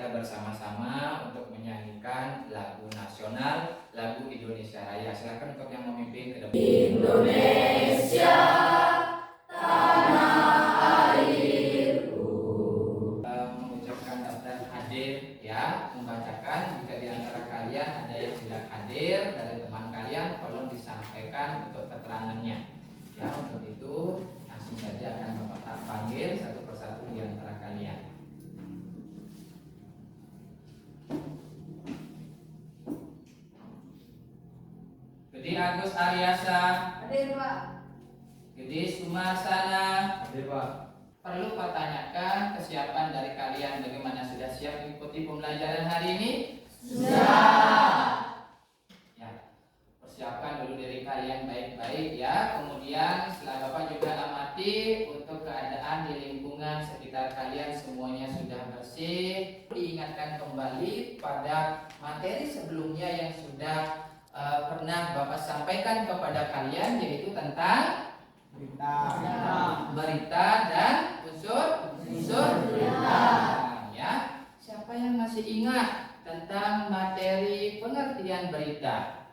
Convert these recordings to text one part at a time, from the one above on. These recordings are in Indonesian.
kita bersama-sama untuk menyanyikan lagu nasional, lagu Indonesia Raya. Silakan untuk yang memimpin ke depan. Indonesia, tanah airku. Mengucapkan daftar hadir ya, membacakan. Jika di antara kalian ada yang tidak hadir dari teman kalian, tolong disampaikan untuk keterangannya. Ya, untuk itu langsung saja akan Bapak panggil satu persatu di antara kalian. Gede Agus Aryasa. Hadir, Pak. Gede Sumarsana. Hadir, Pak. Perlu Pak tanyakan kesiapan dari kalian, bagaimana, sudah siap mengikuti pembelajaran hari ini? Sudah. Ya, persiapkan dulu diri kalian baik-baik ya. Kemudian setelah Bapak juga amati untuk keadaan di lingkungan sekitar kalian semuanya sudah bersih. Diingatkan kembali pada materi sebelumnya yang sudah pernah Bapak sampaikan kepada kalian, yaitu tentang berita dan unsur berita. Ya, siapa yang masih ingat tentang materi pengertian berita?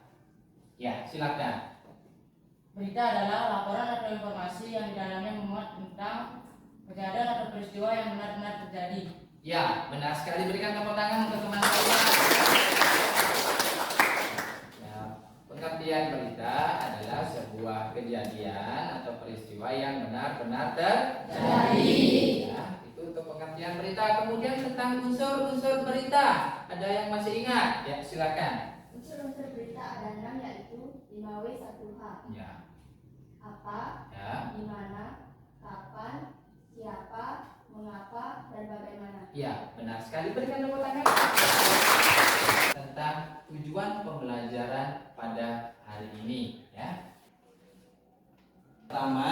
Ya, silakan. Berita adalah laporan atau informasi yang di dalamnya memuat tentang kejadian atau peristiwa yang benar-benar terjadi. Ya, benar sekali. Berikan tepuk tangan untuk teman saya. Ya, pengertian berita adalah sebuah kejadian atau peristiwa yang benar-benar terjadi. Ya, itu untuk pengertian berita. Kemudian tentang unsur-unsur berita, ada yang masih ingat? Ya, silakan. Unsur-unsur berita ada 6, yaitu 5W1H. Ya, Apa, ya, di mana, kapan, siapa, mengapa, dan bagaimana. ya, benar sekali. Berikan tepuk tangan. Tentang tujuan pembelajaran pada hari ini, ya. Pertama,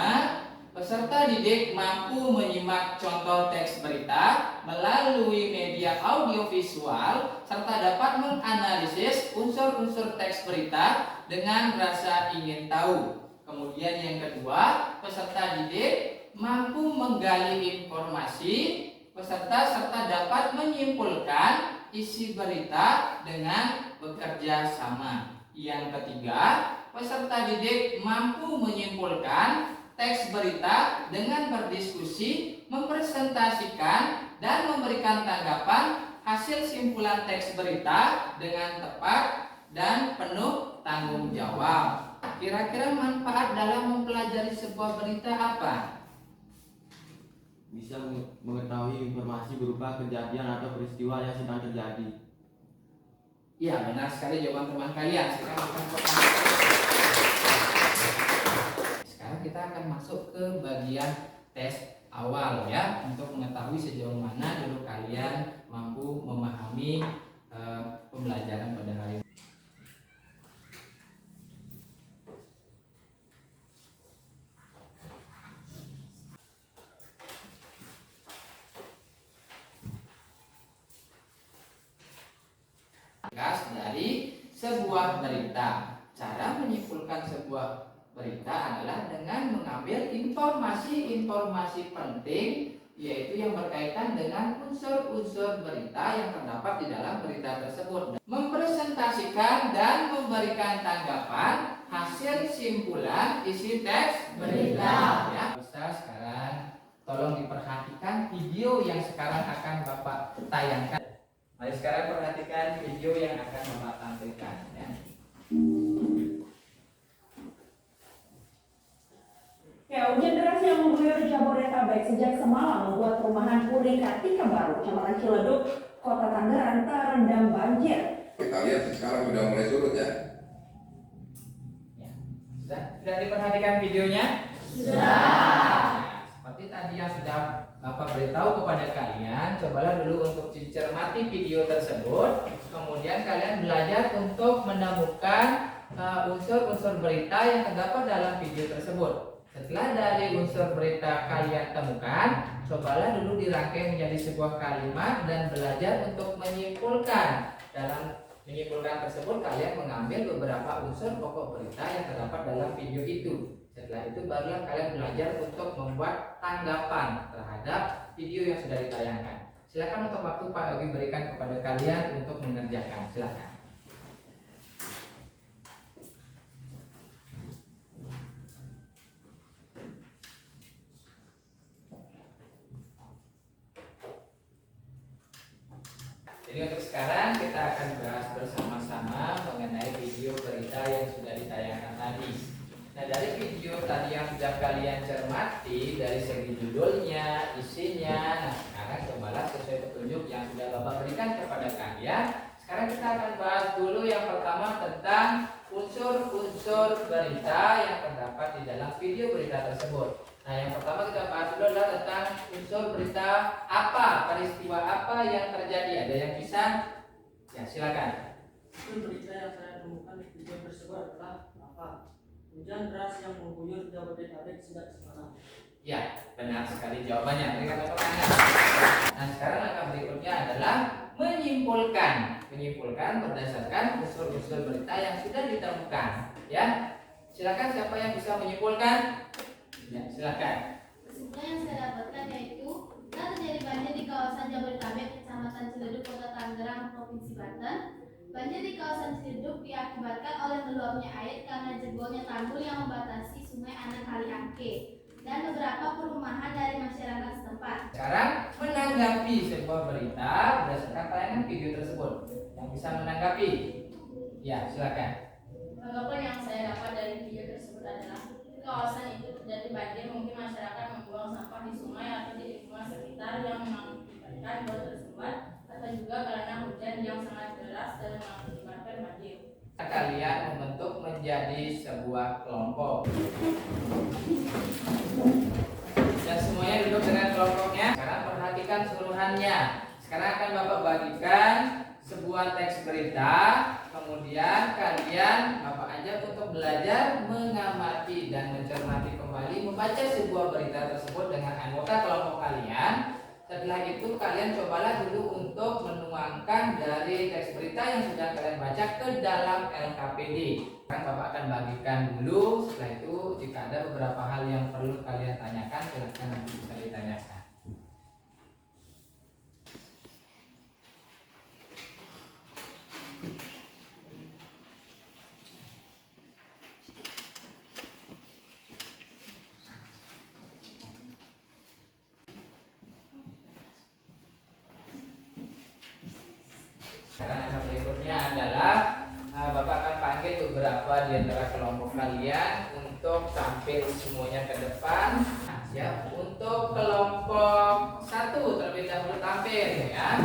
peserta didik mampu menyimak contoh teks berita melalui media audiovisual serta dapat menganalisis unsur-unsur teks berita dengan rasa ingin tahu. Kemudian yang kedua, peserta didik mampu menggali informasi serta dapat menyimpulkan isi berita dengan bekerja sama. Yang ketiga, peserta didik mampu menyimpulkan teks berita dengan berdiskusi, mempresentasikan, dan memberikan tanggapan hasil simpulan teks berita dengan tepat dan penuh tanggung jawab. Kira-kira manfaat dalam mempelajari sebuah berita apa? Bisa mengetahui informasi berupa kejadian atau peristiwa yang sedang terjadi. Ya, benar sekali jawaban teman kalian. Sekarang kita akan masuk ke bagian tes awal ya, untuk mengetahui sejauh mana dulu kalian mampu memahami pembelajaran pada hari ini. Dari sebuah berita. Cara menyimpulkan sebuah berita adalah dengan mengambil informasi-informasi penting, yaitu yang berkaitan dengan unsur-unsur berita yang terdapat di dalam berita tersebut, mempresentasikan dan memberikan tanggapan hasil simpulan isi teks berita. Ya, bisa sekarang tolong diperhatikan video yang sekarang akan Bapak tayangkan. Mari sekarang perhatikan video yang akan Bapak tampilkan ya. Ya, hujan deras yang mengguyur Jabodetabek sejak semalam membuat perumahan Puri Kartika Baru, Kecamatan Ciledug, Kota Tangerang terendam banjir. Kita lihat sekarang sudah mulai surut ya. Sudah diperhatikan videonya? Sudah. Nah, seperti tadi yang sudah Bapak beritahu kepada kalian, cobalah dulu untuk cermati video tersebut. Kemudian kalian belajar untuk menemukan unsur-unsur berita yang terdapat dalam video tersebut. Setelah dari unsur berita kalian temukan, cobalah dulu dirangkai menjadi sebuah kalimat dan belajar untuk menyimpulkan. Dalam menyimpulkan tersebut, kalian mengambil beberapa unsur pokok berita yang terdapat dalam video itu. Setelah itu barulah kalian belajar untuk membuat tanggapan terhadap video yang sudah ditayangkan. Silakan untuk waktu Pak Yogi berikan kepada kalian untuk mengerjakan. Silakan. Jadi untuk sekarang kita akan bahas bersama-sama mengenai video berita yang sudah ditayangkan tadi. Nah, dari video tadi yang sudah kalian cermati dari segi judulnya, isinya, nah sekarang cobalah sesuai petunjuk yang sudah Bapak berikan kepada kalian. Sekarang kita akan bahas dulu yang pertama tentang unsur-unsur berita yang terdapat di dalam video berita tersebut. Nah, yang pertama kita bahas dulu adalah tentang unsur berita apa, peristiwa apa yang terjadi. Ada yang bisa? Ya, silakan. Unsur berita yang saya temukan di video tersebut adalah apa? Hujan deras yang mengguyur Jabodetabek sejak semalam. Ya, benar sekali jawabannya. Berikan tepuk tangan. Nah, sekarang langkah berikutnya adalah menyimpulkan berdasarkan unsur-unsur berita yang sudah ditemukan. Ya, silakan siapa yang bisa menyimpulkan? Ya, silakan. Kesimpulan yang saya dapatkan yaitu telah terjadi banjir di kawasan Jabodetabek, Kecamatan Ciledug, Kota Tangerang, Provinsi Banten. Banjir di kawasan Ciledug diakibatkan oleh meluapnya air karena jebolnya tanggul yang membatasi Sungai Anak Kali Angke dan beberapa perumahan dari masyarakat setempat. Sekarang menanggapi sebuah berita berdasarkan tayangan video tersebut. Yang bisa menanggapi? Ya, silakan. Tanggapan yang saya dapat dari video tersebut adalah di kawasan itu terjadi banjir, mungkin masyarakat membuang sampah di sungai atau di lingkungan sekitar yang mengakibatkan bau tersumbat, atau juga karena hujan yang sangat deras dan mengakibatkan banjir. Kalian membentuk menjadi sebuah kelompok dan semuanya duduk dengan kelompoknya. Sekarang perhatikan seluruhannya. Sekarang akan Bapak bagikan sebuah teks berita, kemudian kalian Bapak ajak untuk belajar mengamati dan mencermati kembali membaca sebuah berita tersebut dengan anggota kelompok kalian. Setelah itu kalian cobalah dulu untuk menuangkan dari teks berita yang sudah kalian baca ke dalam LKPD. Kan Bapak akan bagikan dulu. Setelah itu jika ada beberapa hal yang perlu kalian tanyakan, silahkan nanti bisa ditanyakan. Sekarang yang berikutnya adalah Bapak akan panggil beberapa di antara kelompok kalian untuk tampil semuanya ke depan. Nah, siap. Untuk kelompok 1 terlebih dahulu tampil ya.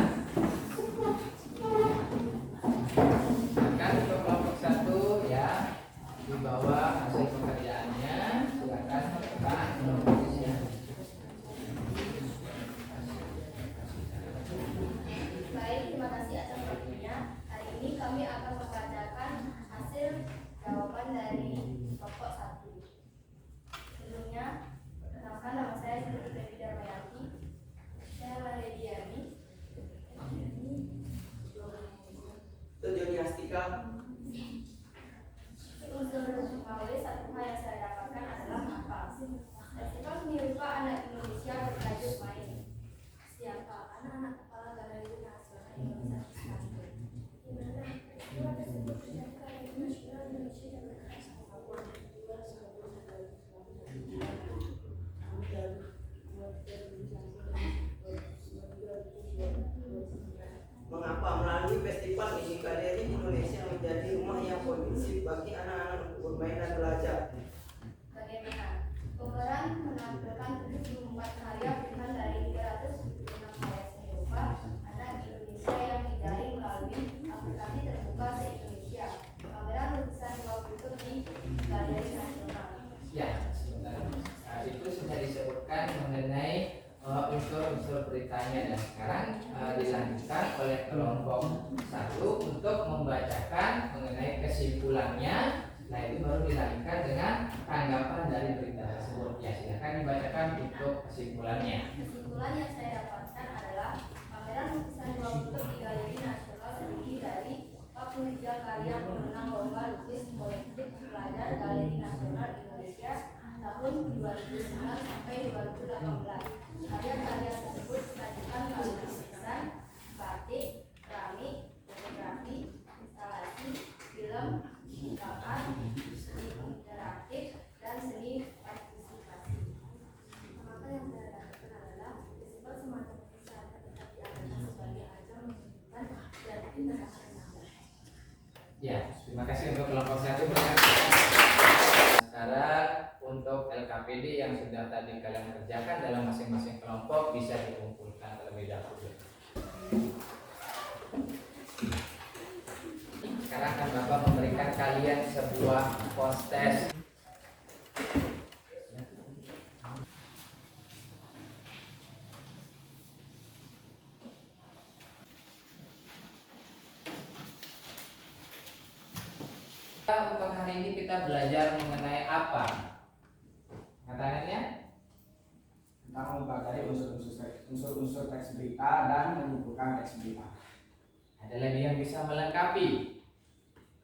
Silakan untuk kelompok 1 ya, di bawah hasil pekerjaannya. Silakan Pak. Baik, terima kasih atas waktunya. Hari ini kami akan membacakan hasil jawaban dari kelompok 1. Sebelumnya, perkenalkan nama saya Siti Dewi Darmayanti. Saya Malediani. Tujuan Astika. Unsur Mawe, satu hal yang saya dapatkan adalah apa? Festival seni rupa anak Indonesia bertajuk Main. Siapa anak-anak kepala Galeri Nasional Indonesia? Di mana peristiwa tersebut terjadi Galeri Nasional Indonesia yang berkaitan Mengapa melalui festival ini Galeri Indonesia menjadi rumah yang kondusif bagi anak-anak untuk bermain dan belajar? bagaimana? Pemeran menampilkan 74 karya pilihan dari 376 karya seni rupa anak Indonesia yang didaring melalui aplikasi terbuka se-Indonesia. Pameran lukisan dua kutub di Galeri Nasional. Ya, sebentar. Itu sudah disebutkan mengenai unsur-unsur beritanya, dan sekarang dilanjutkan oleh kelompok 1 untuk membacakan mengenai kesimpulannya. Nah, itu baru dilanjutkan dengan tanggapan dari berita tersebut. Ya, silakan dibacakan untuk kesimpulannya. Kesimpulan yang saya dapatkan adalah pameran lukisan dua kutub di Galeri Nasional terdiri dari 43 karya pemenang lomba lukis kolektif pelajar Galeri Nasional Indonesia tahun 2009 sampai 2018. Karya-karya tersebut disajikan melalui lukisan lukisan, batik, keramik, fotografi, instalasi, film, gambar, seni interaktif, dan seni partisipasi. Maka yang saya dapatkan adalah festival semacam ini seharusnya tetap diadakan sebagai ajang menunjukkan dan internasional. Ya, terima kasih untuk kelompok 1. Sekarang untuk LKPD yang sudah tadi kalian kerjakan dalam masing-masing kelompok bisa dikumpulkan terlebih dahulu. Sekarang akan Bapak memberikan kalian sebuah post test. Untuk hari ini kita belajar mengenai apa? Katakannya tentang mempelajari unsur-unsur teks berita dan menyimpulkan teks berita. ada lagi yang bisa melengkapi.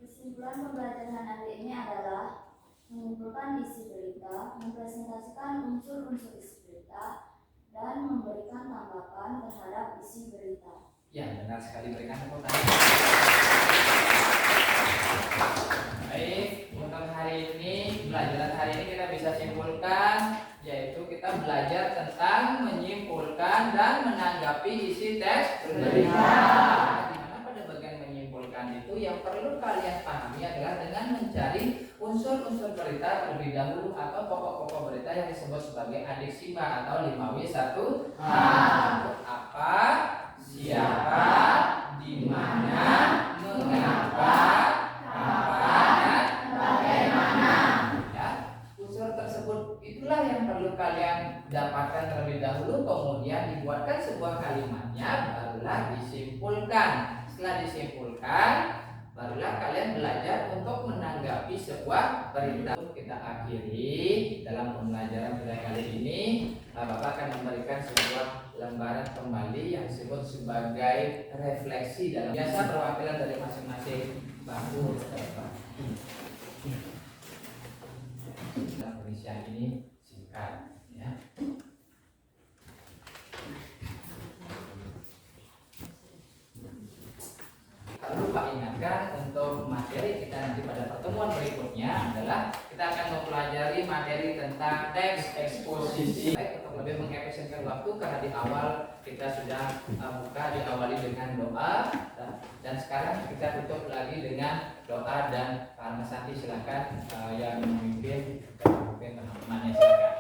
Kesimpulan pembelajaran hari ini adalah menyimpulkan isi berita, mempresentasikan unsur-unsur isi berita, dan memberikan tanggapan terhadap isi berita. Ya, benar sekali, berikan tepuk tangan. Baik, untuk hari ini, pelajaran hari ini kita bisa simpulkan, yaitu kita belajar tentang menyimpulkan dan menanggapi isi teks berita. Dimana pada bagian menyimpulkan itu yang perlu kalian pahami adalah dengan mencari unsur-unsur berita terlebih dahulu atau pokok-pokok berita yang disebut sebagai adiksima atau 5W1H. Apa, siapa, di mana, mengapa, kapan, dan bagaimana. Ya, unsur tersebut itulah yang perlu kalian dapatkan terlebih dahulu, kemudian dibuatkan sebuah kalimatnya, barulah disimpulkan. Setelah disimpulkan, barulah kalian belajar untuk menanggapi sebuah berita. Kita akhiri dalam pembelajaran pada kali ini. Bapak akan memberikan sebuah lembaran kembali yang disebut sebagai refleksi dalam biasa perwakilan dari masing-masing bangku. Dalam pengisian ini singkat, ya. Lupa ingatkan untuk materi kita nanti pada pertemuan berikutnya adalah kita akan mempelajari materi tentang teks eksposisi. Baik, untuk lebih mengefisienkan waktu karena di awal kita sudah buka diawali dengan doa dan sekarang kita tutup lagi dengan doa dan Pak Mas Santi silakan yang memimpin teman-temannya silakan.